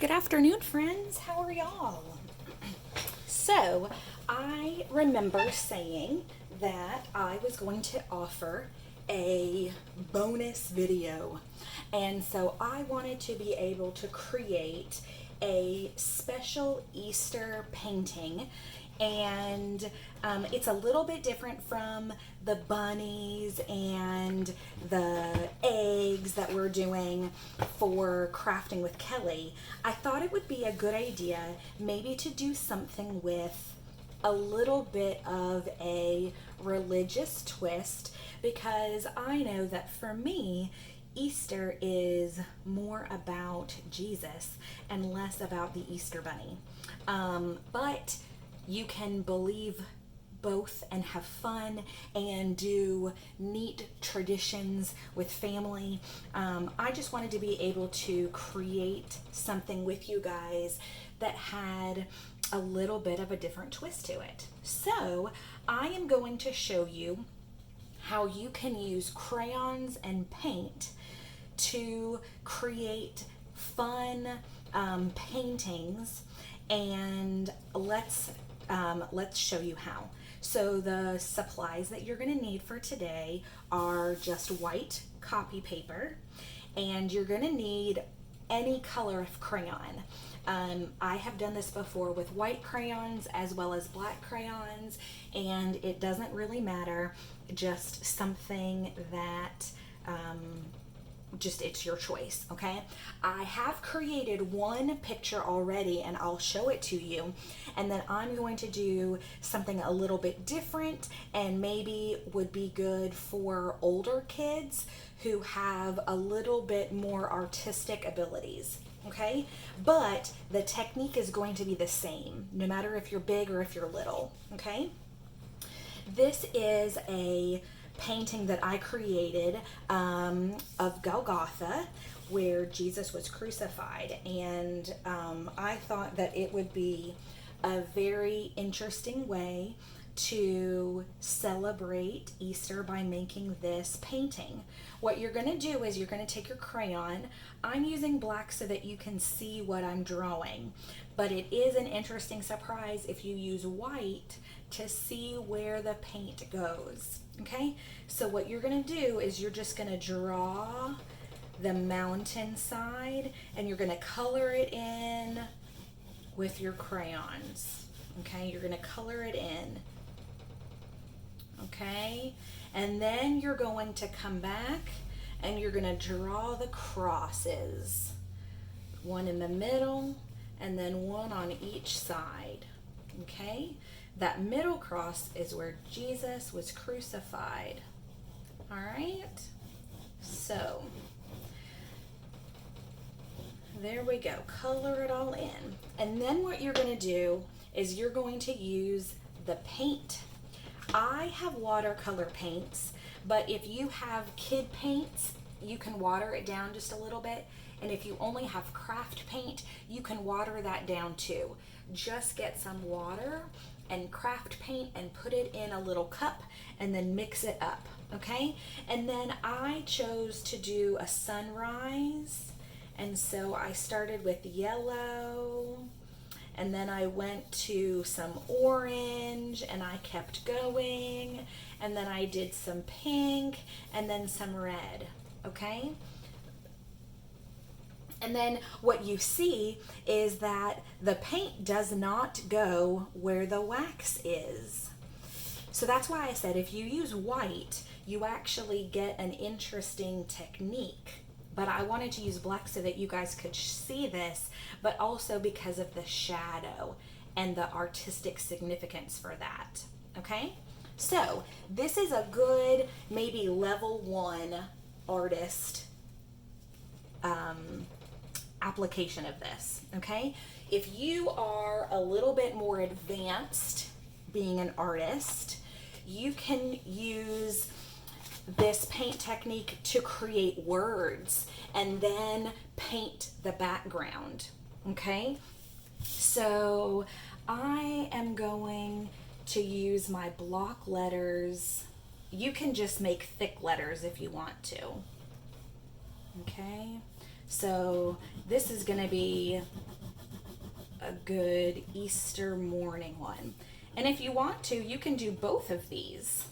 Good afternoon, friends. How are y'all? So, I remember saying that I was going to offer a bonus video. And so I wanted to be able to create a special Easter painting, and it's a little bit different from the bunnies and the eggs that we're doing for Crafting with Kelly. I thought it would be a good idea maybe to do something with a little bit of a religious twist, because I know that for me, Easter is more about Jesus and less about the Easter Bunny. But you can believe both and have fun and do neat traditions with family. I just wanted to be able to create something with you guys that had a little bit of a different twist to it. So I am going to show you how you can use crayons and paint to create fun paintings, and let's show you how. So the supplies that you're going to need for today are just white copy paper, and you're going to need any color of crayon. I have done this before with white crayons as well as black crayons, and it doesn't really matter, just something that it's your choice. Okay, I have created one picture already and I'll show it to you, and then I'm going to do something a little bit different and maybe would be good for older kids who have a little bit more artistic abilities. Okay, but the technique is going to be the same no matter if you're big or if you're little. Okay, this is a painting that I created of Golgotha, where Jesus was crucified, and I thought that it would be a very interesting way to celebrate Easter by making this painting. What you're going to do is you're going to take your crayon. I'm using black so that you can see what I'm drawing, but it is an interesting surprise if you use white to see where the paint goes. Okay, so what you're going to do is you're just going to draw the mountainside and you're going to color it in with your crayons. Okay, you're going to color it in. Okay, and then you're going to come back and you're going to draw the crosses, one in the middle and then one on each side. Okay, that middle cross is where Jesus was crucified. All right, so there we go, color it all in. And then what you're going to do is you're going to use the paint. I have watercolor paints, but if you have kid paints, you can water it down just a little bit. And if you only have craft paint, you can water that down too. Just get some water and craft paint and put it in a little cup and then mix it up. Okay, and then I chose to do a sunrise, and so I started with yellow, and then I went to some orange and I kept going, and then I did some pink and then some red. Okay, and then what you see is that the paint does not go where the wax is. So that's why I said if you use white, you actually get an interesting technique. But I wanted to use black so that you guys could see this, but also because of the shadow and the artistic significance for that. Okay, so this is a good maybe level 1 artist application of this. Okay, if you are a little bit more advanced being an artist, you can use this paint technique to create words and then paint the background. Okay, so I am going to use my block letters. You can just make thick letters if you want to. Okay, so this is going to be a good Easter morning one. And if you want to, you can do both of these.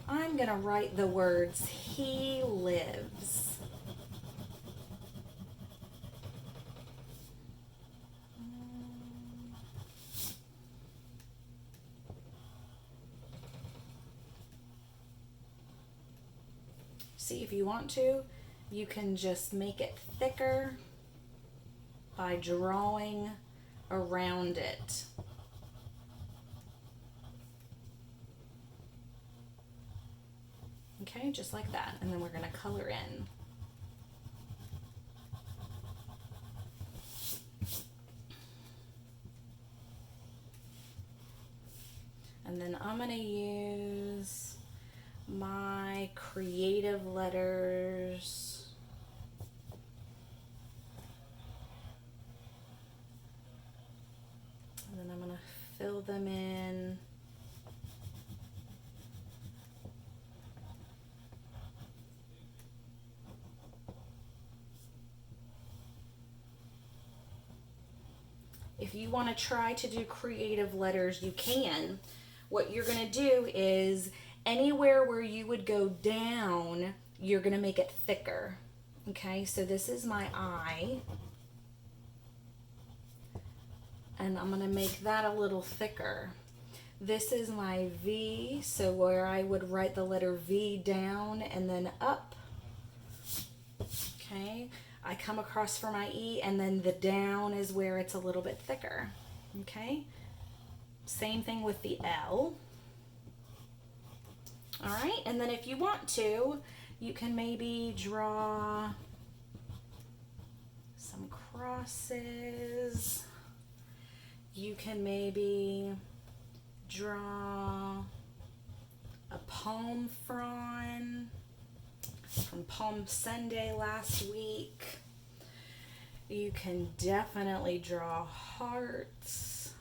I'm going to write the words, "He lives." See, if you want to, you can just make it thicker by drawing around it. Okay, just like that. And then we're going to color in. And then I'm going to use my creative letters. And then I'm going to fill them in. If you want to try to do creative letters, you can. What you're going to do is anywhere where you would go down, you're going to make it thicker. Okay, so this is my I. And I'm going to make that a little thicker. This is my V, so where I would write the letter V down and then up. Okay, I come across for my E, and then the down is where it's a little bit thicker. Okay, same thing with the L. All right, and then if you want to, you can maybe draw some crosses. You can maybe draw a palm frond from Palm Sunday last week. You can definitely draw hearts.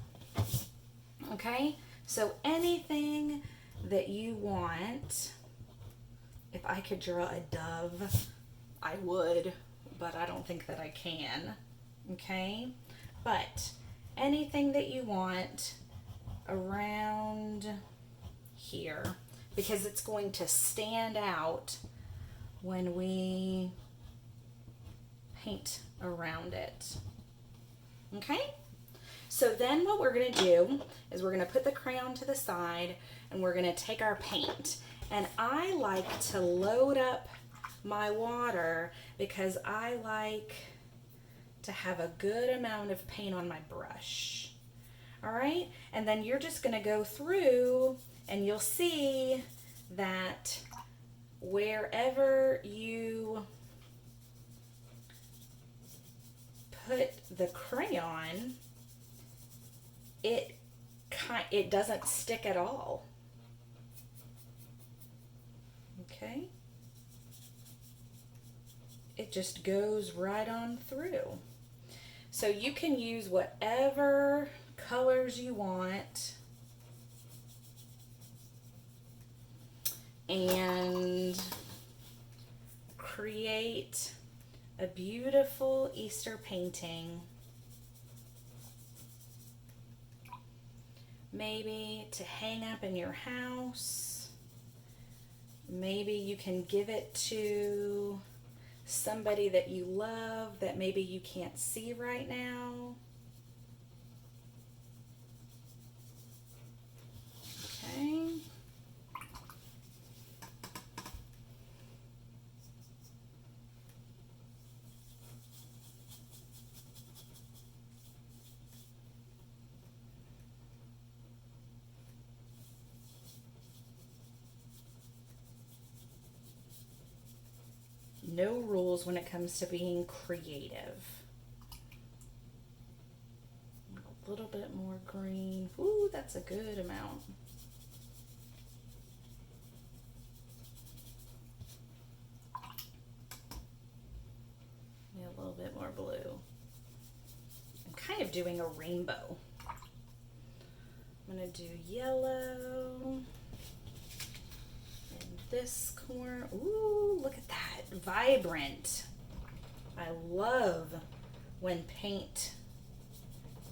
Okay, so anything that you want. If I could draw a dove, I would, but I don't think that I can. Okay, but anything that you want around here, because it's going to stand out when we paint around it. Okay, so then what we're going to do is we're going to put the crayon to the side and we're going to take our paint. And I like to load up my water because I like to have a good amount of paint on my brush. All right, and then you're just going to go through and you'll see that wherever you put the crayon, it doesn't stick at all. Okay, it just goes right on through. So you can use whatever colors you want and create a beautiful Easter painting. Maybe to hang up in your house. Maybe you can give it to somebody that you love that maybe you can't see right now. Okay. No rules when it comes to being creative. A little bit more green. Ooh, that's a good amount. A little bit more blue. I'm kind of doing a rainbow. I'm going to do yellow in this corner. Ooh, look at that. Vibrant. I love when paint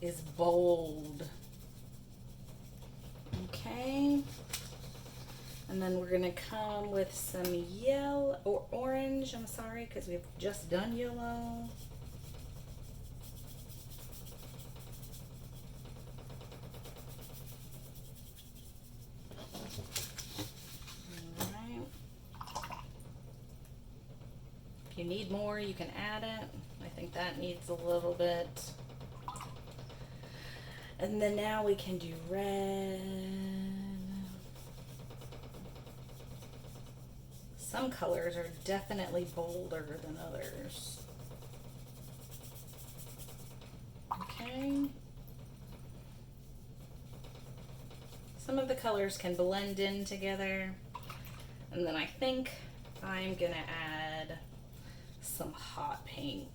is bold. Okay. And then we're gonna come with some yellow or orange, I'm sorry, because we've just done yellow. Alright. If you need more, you can add it. I think that needs a little bit. And then now we can do red. Some colors are definitely bolder than others. Okay. Some of the colors can blend in together. And then I think I'm gonna add some hot pink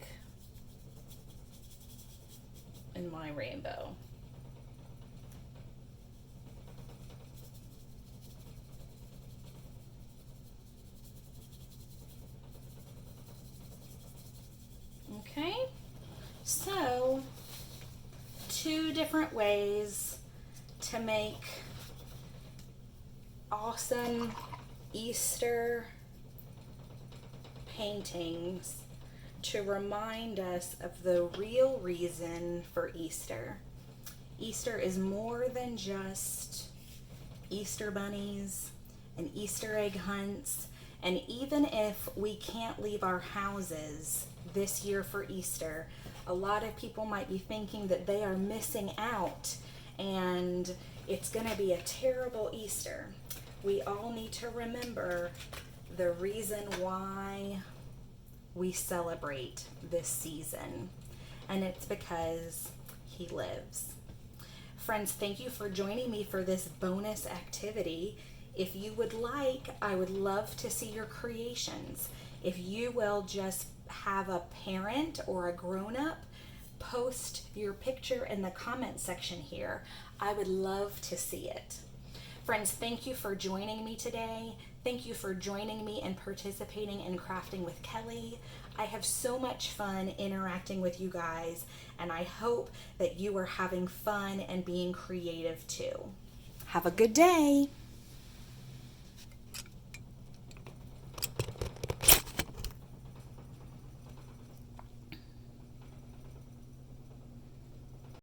in my rainbow. Okay, so 2 different ways to make awesome Easter paintings to remind us of the real reason for Easter. Easter is more than just Easter bunnies and Easter egg hunts. And even if we can't leave our houses this year for Easter, a lot of people might be thinking that they are missing out and it's going to be a terrible Easter. We all need to remember the reason why we celebrate this season, and it's because He lives. Friends, thank you for joining me for this bonus activity. If you would like, I would love to see your creations. If you will just have a parent or a grown-up post your picture in the comment section here, I would love to see it. Friends, thank you for joining me today. Thank you for joining me and participating in Crafting with Kelly. I have so much fun interacting with you guys, and I hope that you are having fun and being creative too. Have a good day.